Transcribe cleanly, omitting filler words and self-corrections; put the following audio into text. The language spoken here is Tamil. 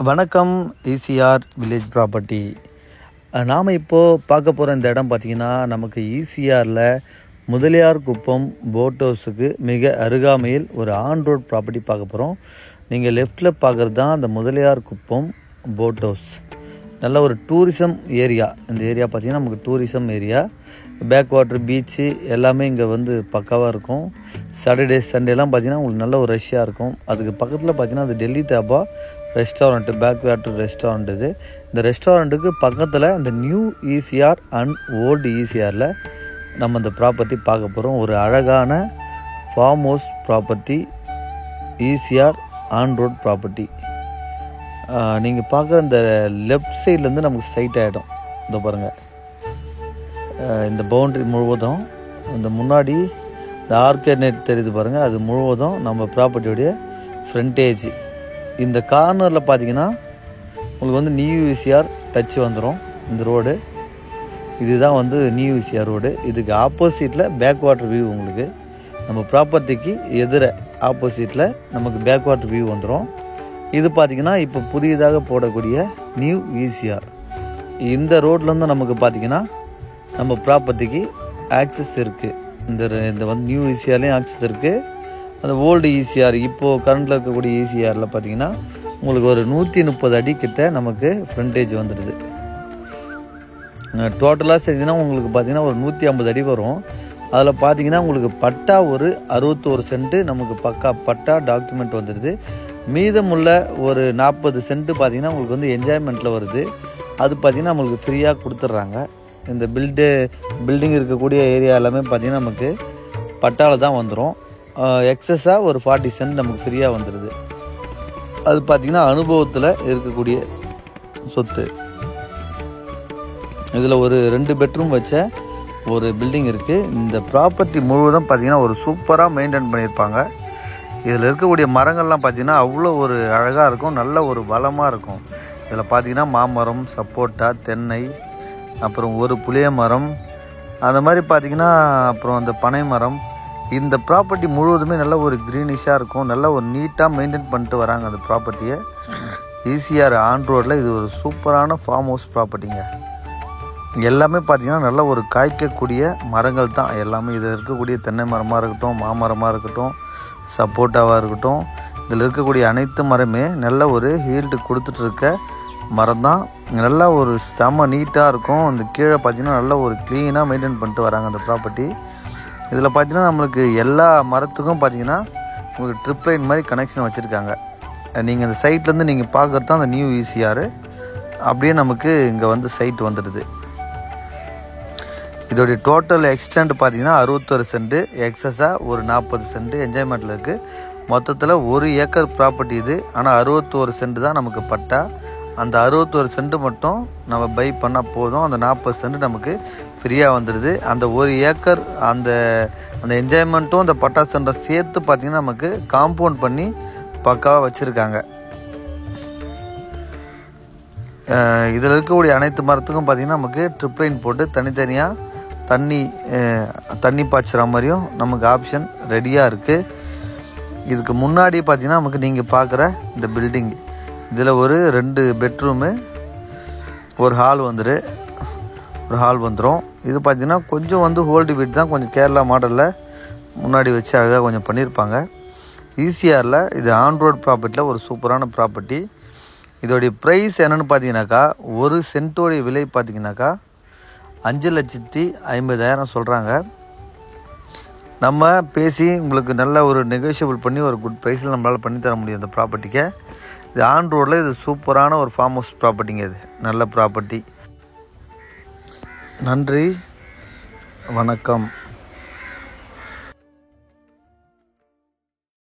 வணக்கம். ECR village property. நாம் இப்போது பார்க்க போகிற இந்த இடம் பார்த்திங்கன்னா, நமக்கு ஈசிஆரில் முதலியார் குப்பம் போட் ஹவுஸுக்கு மிக அருகாமையில் ஒரு ஆன் ரோட் ப்ராப்பர்ட்டி பார்க்க போகிறோம். நீங்கள் லெஃப்டில் பார்க்குறது தான் அந்த முதலியார் குப்பம் போட் ஹவுஸ். நல்ல ஒரு டூரிசம் ஏரியா. இந்த ஏரியா பார்த்திங்கன்னா நமக்கு tourism area. Backwater, beach எல்லாமே இங்கே பக்காவாக இருக்கும். சாட்டர்டே சண்டேலாம் பார்த்திங்கன்னா உங்களுக்கு நல்ல ஒரு ரஷ்ஷாக இருக்கும். அதுக்கு பக்கத்தில் பார்த்திங்கன்னா அது Delhi dhaba restaurant, backwater restaurant. இந்த ரெஸ்டாரண்ட்டுக்கு பக்கத்தில் இந்த நியூ ஈசிஆர் அண்ட் ஓல்டு ஈசிஆரில் நம்ம இந்த ப்ராப்பர்ட்டி பார்க்க போகிறோம். ஒரு அழகான farm house property, ECR on road property. நீங்கள் பார்க்குற இந்த லெஃப்ட் சைட்லேருந்து நமக்கு சைட் ஆகிடும். இந்த பாருங்கள், இந்த பவுண்ட்ரி முழுவதும் இந்த முன்னாடி இந்த ஆர்கேட் தெரியுது பாருங்கள், அது முழுவதும் நம்ம ப்ராப்பர்ட்டியோடைய ஃப்ரண்டேஜ். இந்த கார்னரில் பார்த்தீங்கன்னா உங்களுக்கு நியூ ஈசிஆர் டச் வந்துடும். இந்த ரோடு இதுதான் நியூ ஈசிஆர் ரோடு. இதுக்கு ஆப்போசிட்டில் பேக் வாட்டர் வியூ. உங்களுக்கு நம்ம ப்ராப்பர்ட்டிக்கு எதிர ஆப்போசிட்டில் நமக்கு பேக் வாட்டர் வியூ வந்துடும். இது பார்த்திங்கன்னா இப்போ புதியதாக போடக்கூடிய நியூ ஈசிஆர். இந்த ரோட்லேருந்து நமக்கு பார்த்திங்கன்னா நம்ம ப்ராப்பர்ட்டிக்கு ஆக்சஸ் இருக்குது. இந்த நியூ ஈசிஆர்லேயும் ஆக்சஸ் இருக்குது. அந்த ஓல்டு ஈசிஆர் இப்போது கரண்டில் இருக்கக்கூடிய ஈசிஆரில் பார்த்திங்கன்னா உங்களுக்கு ஒரு 130 அடி கிட்ட நமக்கு ஃப்ரண்டேஜ் வந்துடுது. டோட்டலாக சேர்த்திங்கன்னா உங்களுக்கு பார்த்திங்கன்னா ஒரு 150 அடி வரும். அதில் பார்த்திங்கன்னா உங்களுக்கு பட்டா ஒரு 61 சென்ட்டு நமக்கு பட்டா டாக்குமெண்ட் வந்துடுது. மீதமுள்ள ஒரு 40 சென்ட்டு பார்த்திங்கன்னா உங்களுக்கு என்ஜாய்மெண்ட்டில் வருது. அது பார்த்திங்கன்னா நம்மளுக்கு ஃப்ரீயாக கொடுத்துட்றாங்க. இந்த பில்டிங் இருக்கக்கூடிய ஏரியா எல்லாமே பார்த்திங்கன்னா நமக்கு பட்டாவில் தான் வந்துடும். எக்ஸஸாக ஒரு 40 சென்ட் நமக்கு ஃப்ரீயாக வந்துடுது. அது பார்த்திங்கன்னா அனுபவத்தில் இருக்கக்கூடிய சொத்து. இதில் ஒரு 2 பெட்ரூம் வச்ச ஒரு பில்டிங் இருக்குது. இந்த ப்ராப்பர்ட்டி முழுவதும் பார்த்திங்கன்னா ஒரு சூப்பராக மெயின்டைன் பண்ணியிருப்பாங்க. இதில் இருக்கக்கூடிய மரங்கள்லாம் பார்த்திங்கன்னா அவ்வளோ ஒரு அழகாக இருக்கும், நல்ல ஒரு வளமாக இருக்கும். இதில் பார்த்திங்கன்னா மாமரம், சப்போட்டா, தென்னை, அப்புறம் ஒரு புளிய மரம், அந்த மாதிரி பார்த்திங்கன்னா அப்புறம் அந்த பனை மரம். இந்த ப்ராப்பர்ட்டி முழுவதுமே நல்ல ஒரு க்ரீனிஷாக இருக்கும். நல்ல ஒரு நீட்டாக மெயின்டைன் பண்ணிட்டு வராங்க அந்த ப்ராப்பர்ட்டியை. ஈசிஆர் ஆன் ரோடில் இது ஒரு சூப்பரான ஃபார்ம் ஹவுஸ் ப்ராப்பர்ட்டிங்க. எல்லாமே பார்த்திங்கன்னா நல்ல ஒரு காய்க்கக்கூடிய மரங்கள் தான் எல்லாமே. இதில் இருக்கக்கூடிய தென்னை மரமாக இருக்கட்டும், மாமரமாக இருக்கட்டும், சப்போட்டாவாக இருக்கட்டும், இதில் இருக்கக்கூடிய அனைத்து மரமே நல்ல ஒரு ஹீல்டு கொடுத்துட்ருக்க மரம் தான். நல்லா ஒரு செம நீட்டாக இருக்கும். இந்த கீழே பார்த்திங்கன்னா நல்ல ஒரு க்ளீனாக மெயின்டைன் பண்ணிட்டு வராங்க அந்த ப்ராப்பர்ட்டி. இதில் பார்த்திங்கன்னா நம்மளுக்கு எல்லா மரத்துக்கும் பார்த்திங்கன்னா உங்களுக்கு ட்ரிப் லைன் மாதிரி கனெக்ஷன் வச்சுருக்காங்க. நீங்கள் இந்த சைட்லேருந்து நீங்கள் பார்க்குறது தான் அந்த நியூ ஈசிஆர். அப்படியே நமக்கு இங்கே சைட் வந்துடுது. இதோடைய டோட்டல் எக்ஸ்டெண்ட் பார்த்திங்கன்னா 61 சென்ட்டு, எக்ஸஸாக ஒரு 40 சென்ட்டு என்ஜாய்மெண்ட்டில் இருக்குது. மொத்தத்தில் 1 ஏக்கர் ப்ராப்பர்ட்டி இது. ஆனால் 61 சென்ட்டு தான் நமக்கு பட்டா. அந்த 61 சென்ட்டு மட்டும் நம்ம பை பண்ணால் போதும். அந்த 40 சென்ட் நமக்கு ஃப்ரீயாக வந்துடுது. அந்த 1 ஏக்கர் அந்த என்ஜாய்மெண்ட்டும் அந்த பட்டா சென்டை சேர்த்து பார்த்திங்கன்னா நமக்கு காம்பவுண்ட் பண்ணி பக்காவாக வச்சுருக்காங்க. இதில் இருக்கக்கூடிய அனைத்து மரத்துக்கும் பார்த்திங்கன்னா நமக்கு ட்ரிப் லைன் போட்டு தனித்தனியாக தண்ணி பாய்ச்சுற மாதிரியும் நமக்கு ஆப்ஷன் ரெடியாக இருக்குது. இதுக்கு முன்னாடி பார்த்திங்கன்னா நமக்கு நீங்கள் பார்க்குற இந்த பில்டிங், இதில் ஒரு 2 பெட்ரூமு, ஒரு ஹால் வந்துடும். இது பார்த்திங்கன்னா கொஞ்சம் ஹோல்டு வீட் தான், கொஞ்சம் கேரளா மாடலில் முன்னாடி வச்சு அழகாக கொஞ்சம் பண்ணியிருப்பாங்க. ஈசிஆரில் இது ஆன் ரோட் ப்ராப்பர்ட்டியில் ஒரு சூப்பரான ப்ராப்பர்ட்டி. இதோடைய ப்ரைஸ் என்னென்னு பார்த்தீங்கன்னாக்கா, ஒரு சென்ட்டோடைய விலை பார்த்திங்கனாக்கா 5,50,000 சொல்கிறாங்க. நம்ம பேசி உங்களுக்கு நல்ல ஒரு நெகோஷியபிள் பண்ணி ஒரு குட் ப்ரைஸில் நம்மளால் பண்ணித்தர முடியும் இந்த ப்ராப்பர்ட்டிக்கு. இது ஆன் ரோடில் இது சூப்பரான ஒரு ஃபார்ம் ஹவுஸ் ப்ராப்பர்ட்டிங்க. இது நல்ல ப்ராப்பர்ட்டி. நன்றி, வணக்கம்.